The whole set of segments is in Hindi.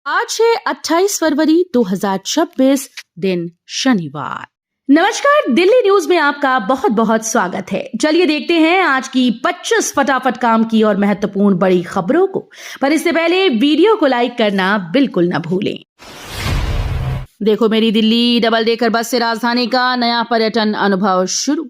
आज है 28 फरवरी 2026 दिन शनिवार। नमस्कार, दिल्ली न्यूज में आपका बहुत बहुत स्वागत है। चलिए देखते हैं आज की 25 फटाफट काम की और महत्वपूर्ण बड़ी खबरों को। पर इससे पहले वीडियो को लाइक करना बिल्कुल न भूलें। देखो मेरी दिल्ली डबल डेकर बस से राजधानी का नया पर्यटन अनुभव शुरू।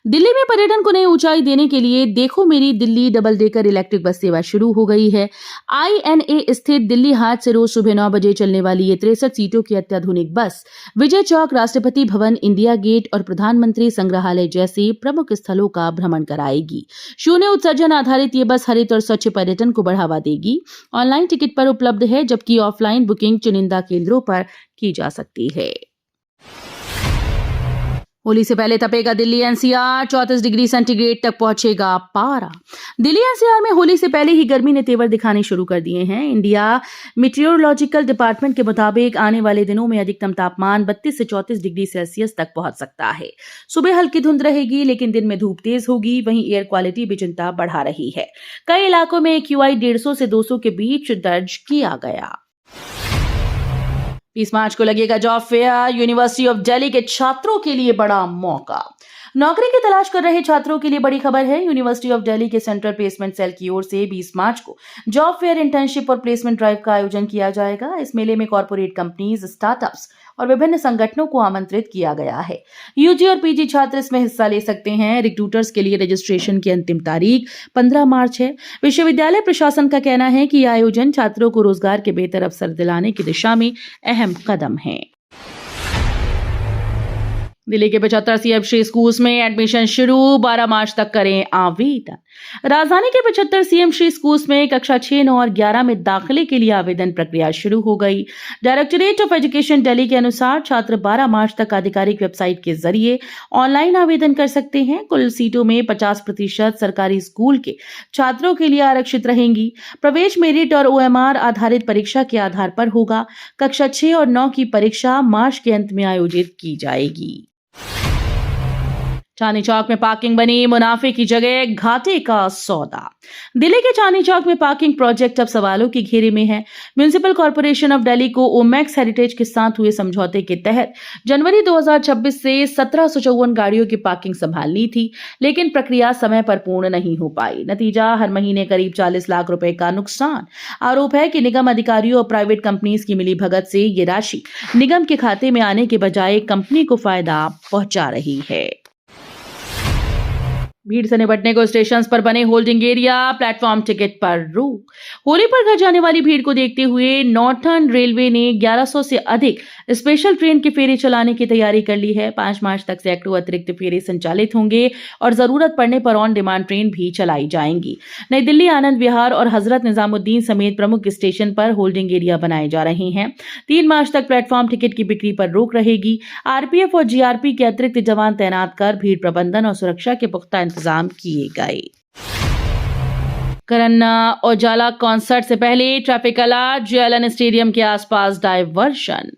दिल्ली में पर्यटन को नई ऊंचाई देने के लिए देखो मेरी Delhi double decker electric bus सेवा शुरू हो गई है। INA स्थित दिल्ली हाट से रोज सुबह 9 बजे चलने वाली ये 63 सीटों की अत्याधुनिक बस विजय चौक, राष्ट्रपति भवन, इंडिया गेट और प्रधानमंत्री संग्रहालय जैसे प्रमुख स्थलों का भ्रमण कराएगी। शून्य उत्सर्जन आधारित ये बस हरित और स्वच्छ पर्यटन को बढ़ावा देगी। ऑनलाइन टिकट पर उपलब्ध है, जबकि ऑफलाइन बुकिंग चुनिंदा केंद्रों पर की जा सकती है। होली से पहले तपेगा दिल्ली NCR, 34 डिग्री सेंटीग्रेड तक पहुंचेगा पारा। दिल्ली NCR में होली से पहले ही गर्मी ने तेवर दिखाने शुरू कर दिए हैं। इंडिया मीटियोरोलॉजिकल डिपार्टमेंट के मुताबिक आने वाले दिनों में अधिकतम तापमान 32 से 34 डिग्री सेल्सियस तक पहुंच सकता है। सुबह हल्की धुंध रहेगी, लेकिन दिन में धूप तेज होगी। वहीं एयर क्वालिटी भी चिंता बढ़ा रही है। कई इलाकों में AQI 150 से 200 के बीच दर्ज किया गया। 20 मार्च को लगेगा job fair. University of Delhi के छात्रों के लिए बड़ा मौका। नौकरी की तलाश कर रहे छात्रों के लिए बड़ी खबर है। यूनिवर्सिटी ऑफ दिल्ली के सेंट्रल प्लेसमेंट सेल की ओर से 20 मार्च को जॉब फेयर, इंटर्नशिप और प्लेसमेंट ड्राइव का आयोजन किया जाएगा। इस मेले में कॉर्पोरेट कंपनीज, स्टार्टअप्स और विभिन्न संगठनों को आमंत्रित किया गया है। यूजी और पीजी छात्र इसमें हिस्सा ले सकते हैं। रिक्रूटर्स के लिए रजिस्ट्रेशन की अंतिम तारीख 15 मार्च है। विश्वविद्यालय प्रशासन का कहना है कि यह आयोजन छात्रों को रोजगार के बेहतर अवसर दिलाने की दिशा में अहम कदम है। दिल्ली के 75 CMC स्कूल्स में एडमिशन शुरू। 12 मार्च तक करें आवेदन। राजधानी के 75 CMC स्कूल्स में कक्षा 6, 9 और 11 में दाखिले के लिए आवेदन प्रक्रिया शुरू हो गई। डायरेक्टरेट ऑफ एजुकेशन दिल्ली के अनुसार छात्र 12 मार्च तक आधिकारिक वेबसाइट के जरिए ऑनलाइन आवेदन कर सकते हैं। कुल सीटों में 50% सरकारी स्कूल के छात्रों के लिए आरक्षित रहेंगी। प्रवेश मेरिट और OMR आधारित परीक्षा के आधार पर होगा। कक्षा 6 और 9 की परीक्षा मार्च के अंत में आयोजित की जाएगी। चांदनी चौक में पार्किंग बनी मुनाफे की जगह घाटे का सौदा। दिल्ली के चांदनी चौक में पार्किंग प्रोजेक्ट अब सवालों के घेरे में है। म्युनिसिपल कॉर्पोरेशन ऑफ दिल्ली को ओमैक्स हेरिटेज के साथ हुए समझौते के तहत जनवरी 2026 से 1754 गाड़ियों की पार्किंग संभालनी थी, लेकिन प्रक्रिया समय पर पूर्ण नहीं हो पाई। नतीजा हर महीने करीब 40 लाख रुपए का नुकसान। आरोप है कि निगम अधिकारियों और प्राइवेट कंपनीज की मिलीभगत से ये राशि निगम के खाते में आने के बजाय कंपनी को फायदा पहुंचा रही है। भीड़ से निपटने को स्टेशन पर बने होल्डिंग एरिया, प्लेटफॉर्म टिकट पर रोक। होली पर घर जाने वाली भीड़ को देखते हुए नॉर्थर्न रेलवे ने 1100 से अधिक स्पेशल ट्रेन के फेरे चलाने की तैयारी कर ली है। 5 मार्च तक सैकड़ों अतिरिक्त फेरे संचालित होंगे और जरूरत पड़ने पर ऑन डिमांड ट्रेन भी चलाई जाएंगी। नई दिल्ली, आनंद विहार और हजरत निजामुद्दीन समेत प्रमुख स्टेशन पर होल्डिंग एरिया बनाए जा रहे हैं। 3 मार्च तक प्लेटफॉर्म टिकट की बिक्री पर रोक रहेगी। RPF और GRP के अतिरिक्त जवान तैनात कर भीड़ प्रबंधन और सुरक्षा के पुख्ता इंतजाम किए गए। करण औजला कॉन्सर्ट से पहले ट्रैफिक अलर्ट। JLN स्टेडियम के आसपास डायवर्शन।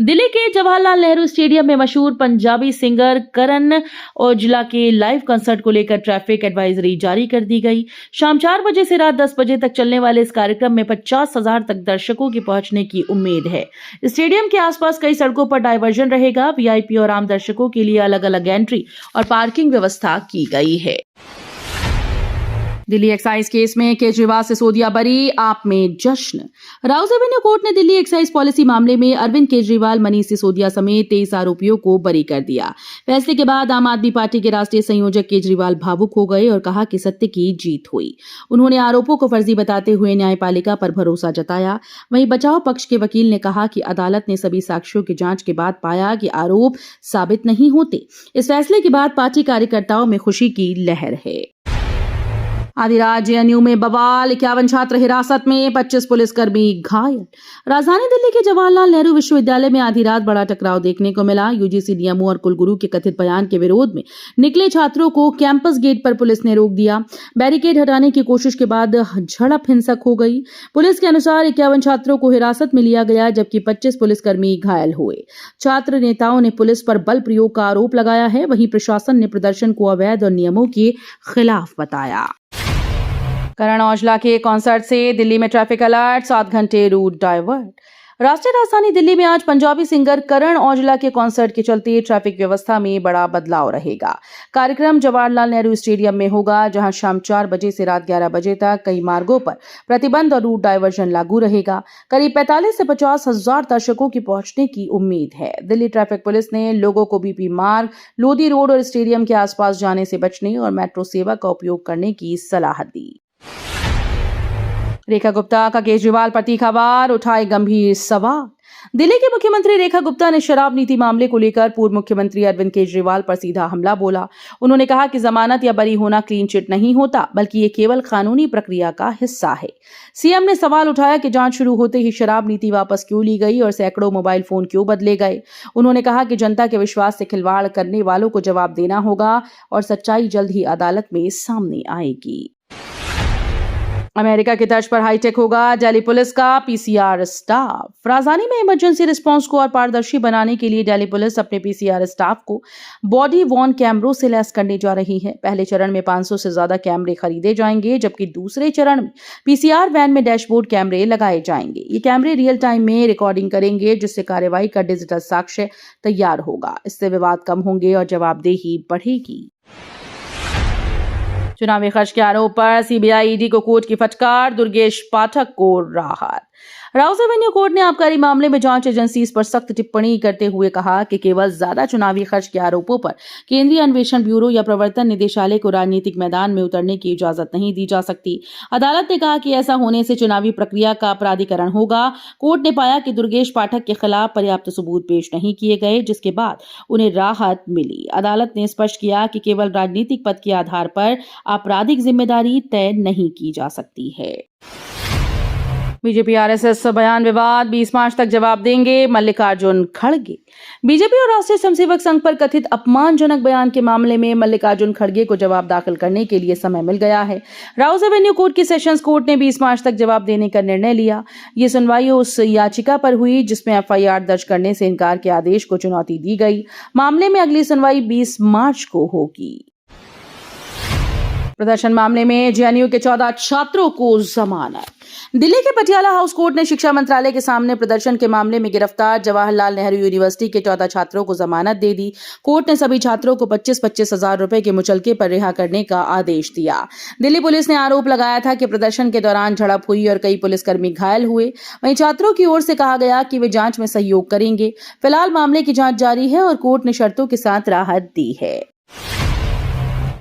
दिल्ली के जवाहरलाल नेहरू स्टेडियम में मशहूर पंजाबी सिंगर करण औजला के लाइव कंसर्ट को लेकर ट्रैफिक एडवाइजरी जारी कर दी गई। शाम 4 बजे से रात 10 बजे तक चलने वाले इस कार्यक्रम में 50,000 तक दर्शकों के पहुंचने की उम्मीद है। स्टेडियम के आसपास कई सड़कों पर डायवर्जन रहेगा। VIP और आम दर्शकों के लिए अलग अलग एंट्री और पार्किंग व्यवस्था की गई है। दिल्ली एक्साइज केस में केजरीवाल सिसोदिया बरी, आप में जश्न। राउज एवेन्यू कोर्ट ने दिल्ली एक्साइज पॉलिसी मामले में अरविंद केजरीवाल, मनीष सिसोदिया समेत 23 आरोपियों को बरी कर दिया। फैसले के बाद आम आदमी पार्टी के राष्ट्रीय संयोजक केजरीवाल भावुक हो गए और कहा कि सत्य की जीत हुई। उन्होंने आरोपों को फर्जी बताते हुए न्यायपालिका पर भरोसा जताया। वहीं बचाव पक्ष के वकील ने कहा कि अदालत ने सभी साक्ष्यों की जांच के बाद पाया कि आरोप साबित नहीं होते। इस फैसले के बाद पार्टी कार्यकर्ताओं में खुशी की लहर है। आधी रात JNU में बवाल, 51 छात्र हिरासत में, 25 पुलिसकर्मी घायल। राजधानी दिल्ली के जवाहरलाल नेहरू विश्वविद्यालय में आधी रात बड़ा टकराव देखने को मिला। UGC DMO और कुलगुरु के कथित बयान के विरोध में निकले छात्रों को कैंपस गेट पर पुलिस ने रोक दिया। बैरिकेड हटाने की कोशिश के बाद झड़प हिंसक हो गई। पुलिस के अनुसार 51 छात्रों को हिरासत में लिया गया, जबकि 25 पुलिसकर्मी घायल हुए। छात्र नेताओं ने पुलिस पर बल प्रयोग का आरोप लगाया है। वहीं प्रशासन ने प्रदर्शन को अवैध और नियमों के खिलाफ बताया। करण औजला के कॉन्सर्ट से दिल्ली में ट्रैफिक अलर्ट, 7 घंटे रूट डाइवर्ट। राष्ट्रीय राजधानी दिल्ली में आज पंजाबी सिंगर करण औजला के कॉन्सर्ट के चलते ट्रैफिक व्यवस्था में बड़ा बदलाव रहेगा। कार्यक्रम जवाहरलाल नेहरू स्टेडियम में होगा, जहां शाम 4 बजे से रात 11 बजे तक कई मार्गों पर प्रतिबंध और रूट डायवर्जन लागू रहेगा। करीब 45 से 50 हजार दर्शकों की पहुंचने की उम्मीद है। दिल्ली ट्रैफिक पुलिस ने लोगों को बीपी मार्ग, लोधी रोड और स्टेडियम के आसपास जाने से बचने और मेट्रो सेवा का उपयोग करने की सलाह दी। रेखा गुप्ता का केजरीवाल पर तीखा वार, उठाए गंभीर सवाल। दिल्ली के मुख्यमंत्री रेखा गुप्ता ने शराब नीति मामले को लेकर पूर्व मुख्यमंत्री अरविंद केजरीवाल पर सीधा हमला बोला। उन्होंने कहा कि जमानत या बरी होना क्लीन चिट नहीं होता, बल्कि ये केवल कानूनी प्रक्रिया का हिस्सा है। सीएम ने सवाल उठाया कि जांच शुरू होते ही शराब नीति वापस क्यों ली गई और सैकड़ों मोबाइल फोन क्यों बदले गए। उन्होंने कहा कि जनता के विश्वास से खिलवाड़ करने वालों को जवाब देना होगा और सच्चाई जल्द ही अदालत में सामने आएगी। अमेरिका की तर्ज पर हाईटेक होगा दिल्ली पुलिस का पीसीआर स्टाफ। राजधानी में इमरजेंसी रिस्पांस को और पारदर्शी बनाने के लिए दिल्ली पुलिस अपने पीसीआर स्टाफ को बॉडी वॉर्न कैमरों से लैस करने जा रही है। पहले चरण में 500 से ज्यादा कैमरे खरीदे जाएंगे, जबकि दूसरे चरण में पीसीआर वैन में डैशबोर्ड कैमरे लगाए जाएंगे। ये कैमरे रियल टाइम में रिकॉर्डिंग करेंगे, जिससे कार्रवाई का डिजिटल साक्ष्य तैयार होगा। इससे विवाद कम होंगे और जवाबदेही बढ़ेगी। चुनावी खर्च के आरोप पर सीबीआई ईडी को कोर्ट की फटकार, दुर्गेश पाठक को राहत। राउज एवेन्यू कोर्ट ने आबकारी मामले में जांच एजेंसी पर सख्त टिप्पणी करते हुए कहा कि केवल ज्यादा चुनावी खर्च के आरोपों पर केंद्रीय अन्वेषण ब्यूरो या प्रवर्तन निदेशालय को राजनीतिक मैदान में उतरने की इजाजत नहीं दी जा सकती। अदालत ने कहा कि ऐसा होने से चुनावी प्रक्रिया का अपराधीकरण होगा। कोर्ट ने पाया कि दुर्गेश पाठक के खिलाफ पर्याप्त सबूत पेश नहीं किए गए, जिसके बाद उन्हें राहत मिली। अदालत ने स्पष्ट किया कि केवल राजनीतिक पद के आधार पर आपराधिक जिम्मेदारी तय नहीं की जा सकती है। बीजेपी आरएसएस बयान विवाद, 20 मार्च तक जवाब देंगे मल्लिकार्जुन खड़गे। बीजेपी और राष्ट्रीय स्वयंसेवक संघ पर कथित अपमानजनक बयान के मामले में मल्लिकार्जुन खड़गे को जवाब दाखिल करने के लिए समय मिल गया है। राउज एवेन्यू कोर्ट की सेशंस कोर्ट ने 20 मार्च तक जवाब देने का निर्णय लिया। ये सुनवाई उस याचिका पर हुई जिसमें एफआईआर दर्ज करने से इनकार के आदेश को चुनौती दी गई। मामले में अगली सुनवाई 20 मार्च को होगी। प्रदर्शन मामले में जेएनयू के 14 छात्रों को जमानत। दिल्ली के पटियाला हाउस कोर्ट ने शिक्षा मंत्रालय के सामने प्रदर्शन के मामले में गिरफ्तार जवाहरलाल नेहरू यूनिवर्सिटी के 14 छात्रों को जमानत दे दी। कोर्ट ने सभी छात्रों को 25-25 हजार रुपए के मुचलके पर रिहा करने का आदेश दिया। दिल्ली पुलिस ने आरोप लगाया था कि प्रदर्शन के दौरान झड़प हुई और कई पुलिसकर्मी घायल हुए। वहीं छात्रों की ओर से कहा गया कि वे जांच में सहयोग करेंगे। फिलहाल मामले की जांच जारी है और कोर्ट ने शर्तों के साथ राहत दी है।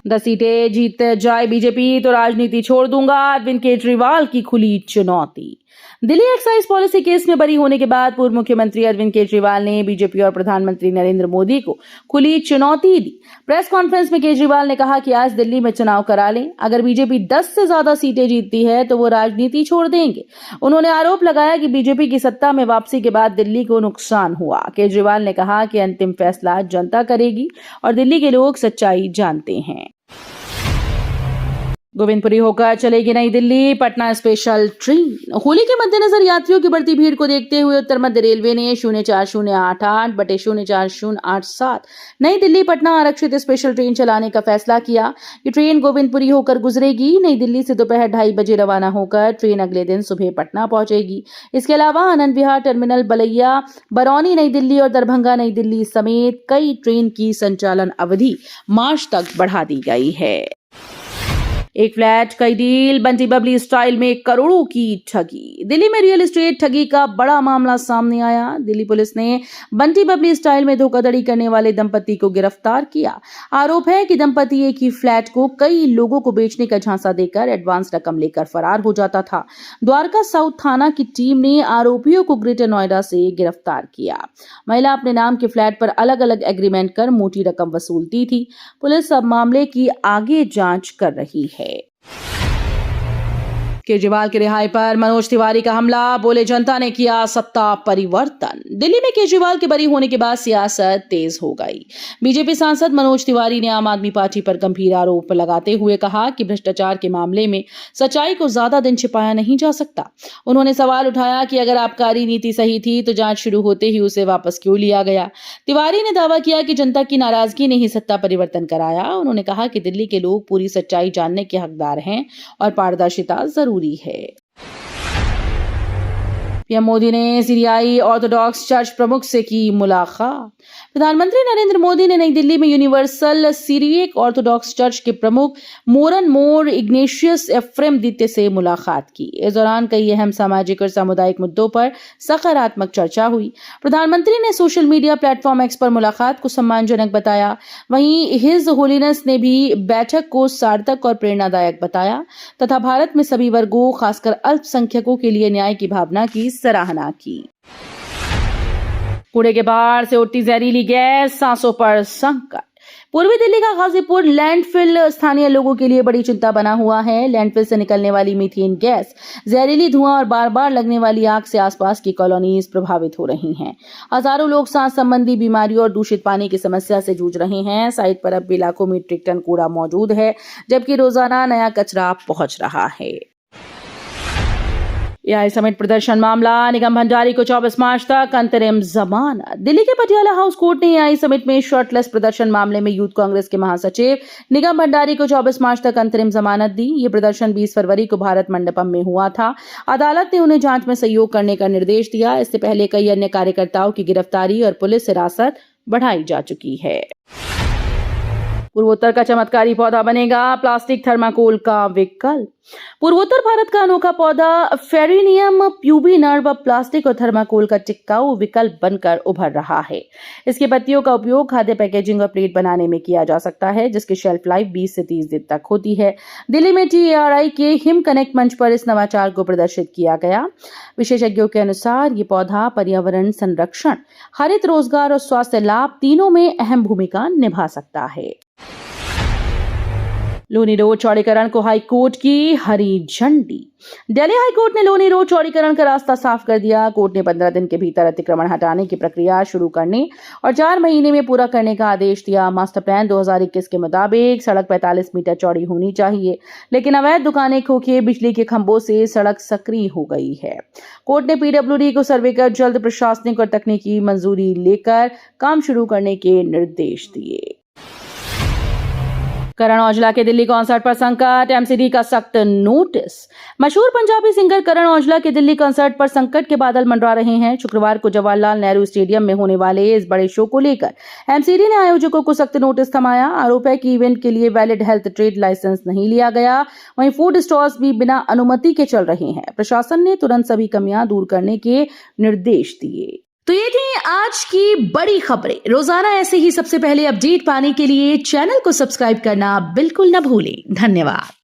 10 सीटें जीत जाए बीजेपी तो राजनीति छोड़ दूंगा, अरविंद केजरीवाल की खुली चुनौती। दिल्ली एक्साइज पॉलिसी केस में बरी होने के बाद पूर्व मुख्यमंत्री अरविंद केजरीवाल ने बीजेपी और प्रधानमंत्री नरेंद्र मोदी को खुली चुनौती दी। प्रेस कॉन्फ्रेंस में केजरीवाल ने कहा कि आज दिल्ली में चुनाव करा लें, अगर बीजेपी 10 से ज्यादा सीटें जीतती है तो वो राजनीति छोड़ देंगे। उन्होंने आरोप लगाया कि बीजेपी की सत्ता में वापसी के बाद दिल्ली को नुकसान हुआ। केजरीवाल ने कहा कि अंतिम फैसला जनता करेगी और दिल्ली के लोग सच्चाई जानते हैं। गोविंदपुरी होकर चलेगी नई दिल्ली पटना स्पेशल ट्रेन। होली के मद्देनजर यात्रियों की बढ़ती भीड़ को देखते हुए उत्तर मध्य रेलवे ने 04088/04087 नई दिल्ली पटना आरक्षित स्पेशल ट्रेन चलाने का फैसला किया। ये ट्रेन गोविंदपुरी होकर गुजरेगी। नई दिल्ली से दोपहर 2:30 बजे रवाना होकर ट्रेन अगले दिन सुबह पटना पहुंचेगी। इसके अलावा आनंद विहार टर्मिनल, बलैया, बरौनी नई दिल्ली और दरभंगा नई दिल्ली समेत कई ट्रेन की संचालन अवधि मार्च तक बढ़ा दी गई है। एक फ्लैट कई डील, बंटी बबली स्टाइल में करोड़ों की ठगी। दिल्ली में रियल एस्टेट ठगी का बड़ा मामला सामने आया। दिल्ली पुलिस ने बंटी बबली स्टाइल में धोखाधड़ी करने वाले दंपति को गिरफ्तार किया। आरोप है कि दंपति एक ही फ्लैट को कई लोगों को बेचने का झांसा देकर एडवांस रकम लेकर फरार हो जाता था। द्वारका साउथ थाना की टीम ने आरोपियों को ग्रेटर नोएडा से गिरफ्तार किया। महिला अपने नाम के फ्लैट पर अलग अलग एग्रीमेंट कर मोटी रकम वसूलती थी। पुलिस अब मामले की आगे जांच कर रही है। केजरीवाल की रिहाई पर मनोज तिवारी का हमला, बोले जनता ने किया सत्ता परिवर्तन। दिल्ली में केजरीवाल के बरी होने के बाद सियासत तेज हो गई। बीजेपी सांसद मनोज तिवारी ने आम आदमी पार्टी पर गंभीर आरोप लगाते हुए कहा कि भ्रष्टाचार के मामले में सच्चाई को ज्यादा दिन छिपाया नहीं जा सकता। उन्होंने सवाल उठाया कि अगर आबकारी नीति सही थी तो जांच शुरू होते ही उसे वापस क्यों लिया गया। तिवारी ने दावा किया कि जनता की नाराजगी ने ही सत्ता परिवर्तन कराया। उन्होंने कहा कि दिल्ली के लोग पूरी सच्चाई जानने के हकदार हैं और पारदर्शिता जरूरी है। पीएम मोदी ने सीरियाई ऑर्थोडॉक्स चर्च प्रमुख से की मुलाकात। प्रधानमंत्री नरेंद्र मोदी ने नई दिल्ली में यूनिवर्सल सीरियक ऑर्थोडॉक्स चर्च के प्रमुख मोरन मोर इग्नेशियस एफ्रेम द्वितीय से मुलाकात की। इस दौरान कई अहम सामाजिक और सामुदायिक मुद्दों पर सकारात्मक चर्चा हुई। प्रधानमंत्री ने सोशल मीडिया प्लेटफॉर्म एक्स पर मुलाकात को सम्मानजनक बताया। वहीं हिज होलीनेस ने भी बैठक को सार्थक और प्रेरणादायक बताया तथा भारत में सभी वर्गों खासकर अल्पसंख्यकों के लिए न्याय की भावना की सराहना की। कूड़े के बाहर से उठती जहरीली गैस, सांसों पर संकट। पूर्वी दिल्ली का गाजीपुर लैंडफिल स्थानीय लोगों के लिए बड़ी चिंता बना हुआ है। लैंडफिल से निकलने वाली मीथेन गैस, जहरीली धुआं और बार बार लगने वाली आग से आसपास की कॉलोनीज प्रभावित हो रही हैं। हजारों लोग सांस संबंधी बीमारियों और दूषित पानी की समस्या से जूझ रहे हैं। साइट पर अब भी लाखों मीट्रिक टन कूड़ा मौजूद है, जबकि रोजाना नया कचरा पहुंच रहा है। एआई समिट प्रदर्शन मामला, निगम भंडारी को 24 मार्च तक अंतरिम जमानत। दिल्ली के पटियाला हाउस कोर्ट ने एआई समिट में शर्टलेस प्रदर्शन मामले में यूथ कांग्रेस के महासचिव निगम भंडारी को 24 मार्च तक अंतरिम जमानत दी। ये प्रदर्शन 20 फरवरी को भारत मंडपम में हुआ था। अदालत ने उन्हें जांच में सहयोग करने का निर्देश दिया। इससे पहले कई अन्य कार्यकर्ताओं की गिरफ्तारी और पुलिस हिरासत बढ़ाई जा चुकी है। पूर्वोत्तर का चमत्कारी पौधा बनेगा प्लास्टिक थर्माकोल का विकल्प। पूर्वोत्तर भारत का अनोखा पौधा फेरिनियम प्यूबिनर्व अब प्लास्टिक और थर्माकोल का टिकाऊ विकल्प बनकर उभर रहा है। इसकी पत्तियों का उपयोग खाद्य पैकेजिंग और प्लेट बनाने में किया जा सकता है, जिसकी शेल्फ लाइफ 20 से 30 दिन तक होती है। दिल्ली में TARI के हिम कनेक्ट मंच पर इस नवाचार को प्रदर्शित किया गया। विशेषज्ञों के अनुसार ये पौधा पर्यावरण संरक्षण, हरित रोजगार और स्वास्थ्य लाभ तीनों में अहम भूमिका निभा सकता है। लोनी रोड चौड़ीकरण को हाईकोर्ट की हरी झंडी। दिल्ली हाईकोर्ट ने लोनी रोड चौड़ीकरण का रास्ता साफ कर दिया। कोर्ट ने 15 दिन के भीतर अतिक्रमण हटाने की प्रक्रिया शुरू करने और 4 महीने में पूरा करने का आदेश दिया। मास्टर प्लान 2021 के मुताबिक सड़क 45 मीटर चौड़ी होनी चाहिए, लेकिन अवैध दुकानें, खोखे, बिजली के खंभों से सड़क सक्रिय हो गई है। कोर्ट ने PWD को सर्वे कर जल्द प्रशासनिक और तकनीकी मंजूरी लेकर काम शुरू करने के निर्देश दिए। करण औजला के दिल्ली कॉन्सर्ट पर संकट, MCD का सख्त नोटिस। मशहूर पंजाबी सिंगर करण औजला के दिल्ली कॉन्सर्ट पर संकट के बादल मंडरा रहे हैं। शुक्रवार को जवाहरलाल नेहरू स्टेडियम में होने वाले इस बड़े शो को लेकर MCD ने आयोजकों को सख्त नोटिस थमाया। आरोप है कि इवेंट के लिए वैलिड हेल्थ ट्रेड लाइसेंस नहीं लिया गया। वहीं फूड स्टॉल्स भी बिना अनुमति के चल रहे हैं। प्रशासन ने तुरंत सभी कमियां दूर करने के निर्देश दिए। तो ये थी आज की बड़ी खबरें। रोजाना ऐसे ही सबसे पहले अपडेट पाने के लिए चैनल को सब्सक्राइब करना बिल्कुल न भूलें। धन्यवाद।